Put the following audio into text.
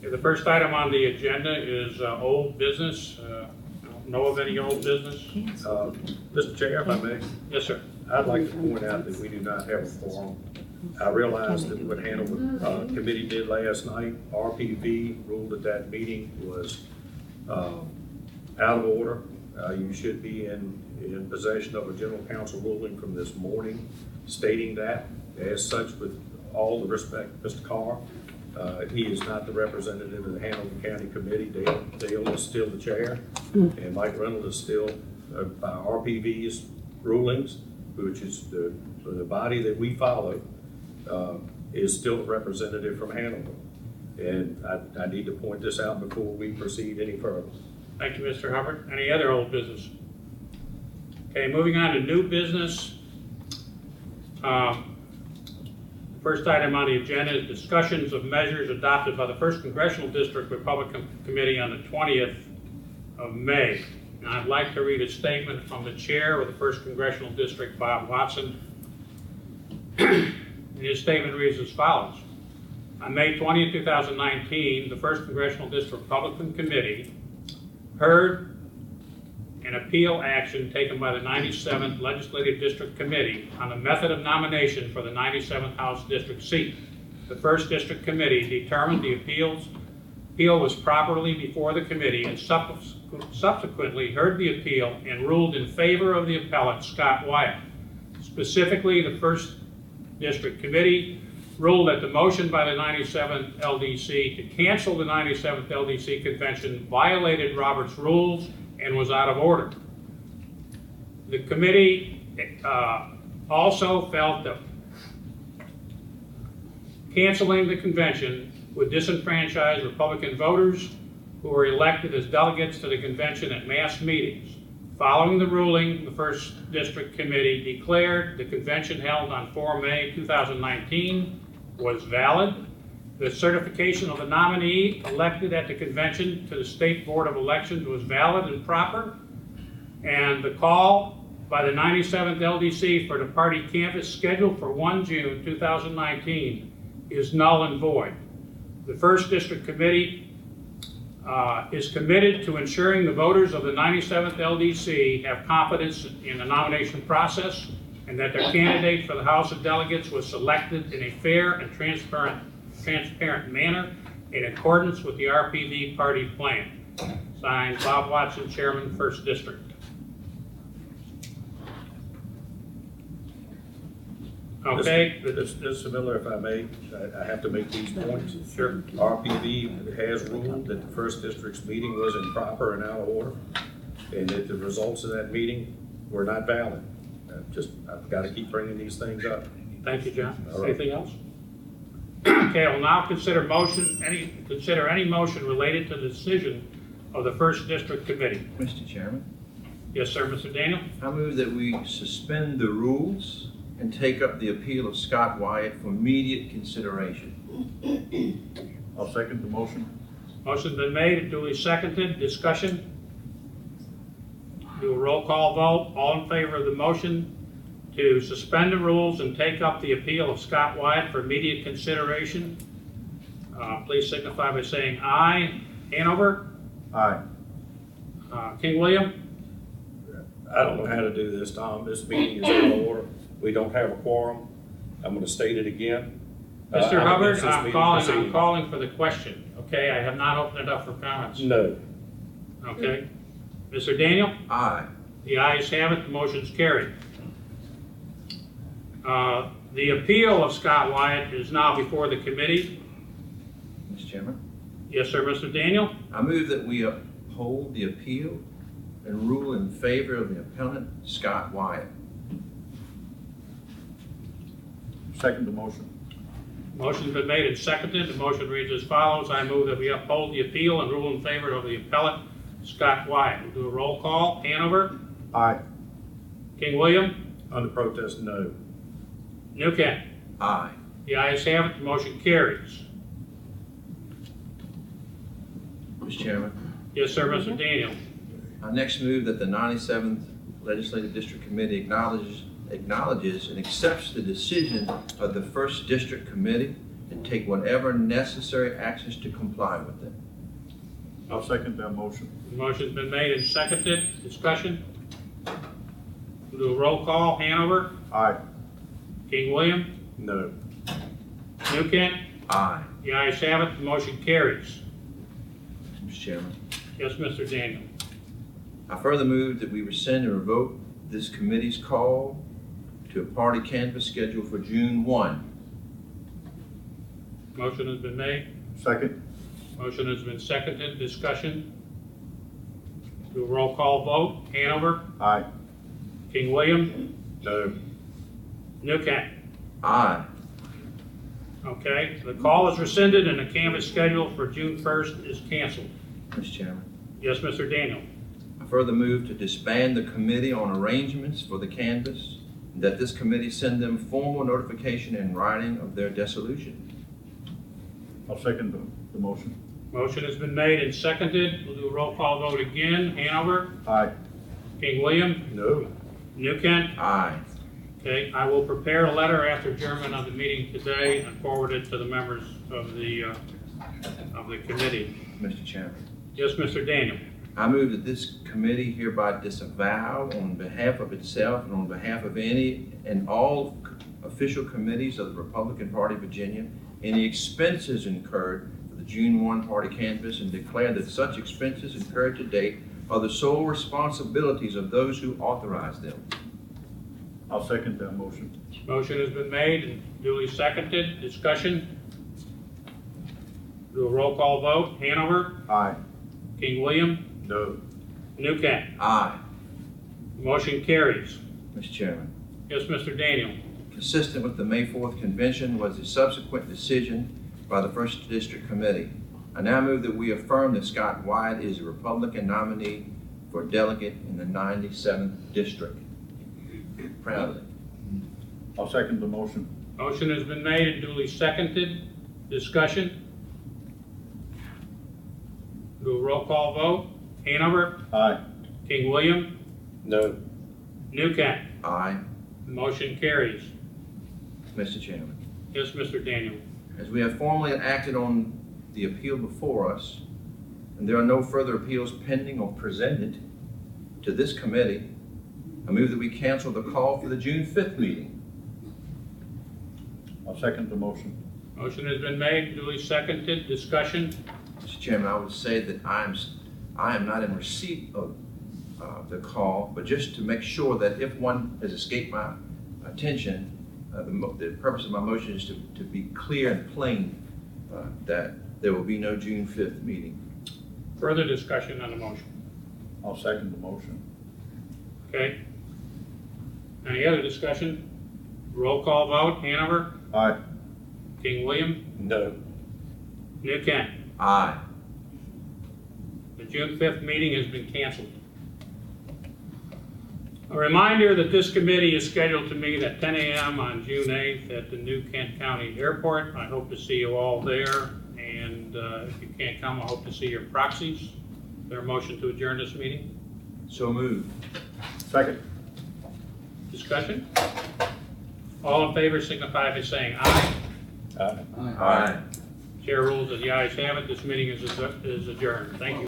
The first item on the agenda is old business. I don't know of any old business. Mr. Chair, if I may, Yes, sir. I'd like to point out that we do not have a quorum. I realize that what Hanover Committee did last night, RPV ruled that that meeting was out of order. You should be in possession of a General Counsel ruling from this morning stating that. As such, with all the respect, Mr. Carr, he is not the representative of the Hanover County Committee. Dale is still the chair, and Mike Reynold is still by RPV's rulings, which is the body that we follow, is still a representative from Hanover. And I need to point this out before we proceed any further. Thank you, Mr. Hubbard. Any other old business? Okay, moving on to new business. First item on the agenda is discussions of measures adopted by the 1st Congressional District Republican Committee on the 20th of May. And I'd like to read a statement from the chair of the 1st Congressional District, Bob Watson. And his statement reads as follows. On May 20, 2019, the 1st Congressional District Republican Committee heard an appeal action taken by the 97th Legislative District Committee on the method of nomination for the 97th House District seat. The 1st District Committee determined the appeal was properly before the committee and subsequently heard the appeal and ruled in favor of the appellant, Scott Wyatt. Specifically, the 1st District Committee ruled that the motion by the 97th LDC to cancel the 97th LDC convention violated Robert's rules and was out of order. The committee also felt that canceling the convention would disenfranchise Republican voters who were elected as delegates to the convention at mass meetings. Following the ruling, the 1st District Committee declared the convention held on 4 May 2019 was valid. The certification of the nominee elected at the convention to the State Board of Elections was valid and proper, and the call by the 97th LDC for the party canvass scheduled for 1 June 2019 is null and void. The 1st District Committee is committed to ensuring the voters of the 97th LDC have confidence in the nomination process and that their candidate for the House of Delegates was selected in a fair and transparent manner in accordance with the RPV party plan. Signed, Bob Watson, Chairman, 1st District. Okay. Mr. Miller, if I may, I have to make these points. Sure. RPV has ruled that the 1st District's meeting was improper and out of order, and that the results of that meeting were not valid. I've got to keep bringing these things up. Thank you, John. All right. Anything else? Okay, I will now consider any motion related to the decision of the 1st District Committee. Mr. Chairman, Yes, sir, Mr. Daniel. I move that we suspend the rules and take up the appeal of Scott Wyatt for immediate consideration. I'll second the motion. Motion's been made and duly seconded. Discussion? Do a roll call vote. All in favor of the motion to suspend the rules and take up the appeal of Scott Wyatt for immediate consideration, please signify by saying aye. Hanover? Aye. King William? I don't know how to do this, Tom. This meeting is out of order. We don't have a quorum. I'm going to state it again. Mr. Hubbard, against this I'm meeting calling for the question. Okay, I have not opened it up for comments. No. Okay. Mr. Daniel? Aye. The ayes have it, the motion's carried. The appeal of Scott Wyatt is now before the committee. Mr. Chairman, Yes, sir, Mr. Daniel. I move that we uphold the appeal and rule in favor of the appellant, Scott Wyatt. Second the motion. Motion's been made and seconded. The motion reads as follows. I move that we uphold the appeal and rule in favor of the appellant, Scott Wyatt. We'll do a roll call. Hanover? Aye. King William? Under protest, no. New Kent? Aye. The ayes have it, the motion carries. Mr. Chairman, Yes, sir, Mr. Daniel. I next move that the 97th Legislative District Committee acknowledges and accepts the decision of the 1st District Committee and take whatever necessary actions to comply with them. I'll second that motion. The motion's been made and seconded. Discussion? We'll do a roll call. Hanover? Aye. King William? No. New Kent? Aye. The ayes have it. The motion carries. Mr. Chairman. Yes, Mr. Daniel. I further move that we rescind and revoke this committee's call to a party canvass scheduled for June 1. Motion has been made. Second. Motion has been seconded. Discussion? Do a roll call vote. Hanover? Aye. King William? No. New Kent? Aye. Okay, the call is rescinded and the canvass schedule for June 1st is canceled. Mr. Chairman. Yes, Mr. Daniel. I further move to disband the committee on arrangements for the canvass, and that this committee send them formal notification in writing of their dissolution. I'll second the motion. Motion has been made and seconded. We'll do a roll call vote again. Hanover? Aye. King William? No. New Kent? Aye. Okay, I will prepare a letter after adjournment of the meeting today and forward it to the members of the committee. Mr. Chairman. Yes, Mr. Daniel. I move that this committee hereby disavow on behalf of itself and on behalf of any and all official committees of the Republican Party of Virginia any expenses incurred for the June 1 party canvass, and declare that such expenses incurred to date are the sole responsibilities of those who authorized them. I'll second that motion. Motion has been made and duly seconded. Discussion? Do a roll call vote. Hanover? Aye. King William? No. New Kent? Aye. Motion carries. Mr. Chairman. Yes, Mr. Daniel. Consistent with the May 4th convention was the subsequent decision by the First District Committee. I now move that we affirm that Scott Wyatt is a Republican nominee for delegate in the 97th District. Proudly. I'll second the motion. Motion has been made and duly seconded. Discussion? Do a roll call vote. Hanover? Aye. King William? No. New Kent? Aye. Motion carries. Mr. Chairman. Yes, Mr. Daniel. As we have formally acted on the appeal before us, and there are no further appeals pending or presented to this committee, I move that we cancel the call for the June 5th meeting. I'll second the motion. Motion has been made, duly seconded. Discussion? Mr. Chairman, I would say that I am not in receipt of the call, but just to make sure that if one has escaped my attention, the purpose of my motion is to be clear and plain that there will be no June 5th meeting. Further discussion on the motion? I'll second the motion. Okay. Any other discussion? Roll call vote. Hanover? Aye. King William? No. New Kent? Aye. The June 5th meeting has been canceled. A reminder that this committee is scheduled to meet at 10 a.m. on June 8th at the New Kent County Airport. I hope to see you all there, and if you can't come, I hope to see your proxies. Is there a motion to adjourn this meeting? So moved. Second. Discussion? All in favor signify by saying aye. Aye. Aye. Chair rules that the ayes have it. This meeting is adjourned. Thank you.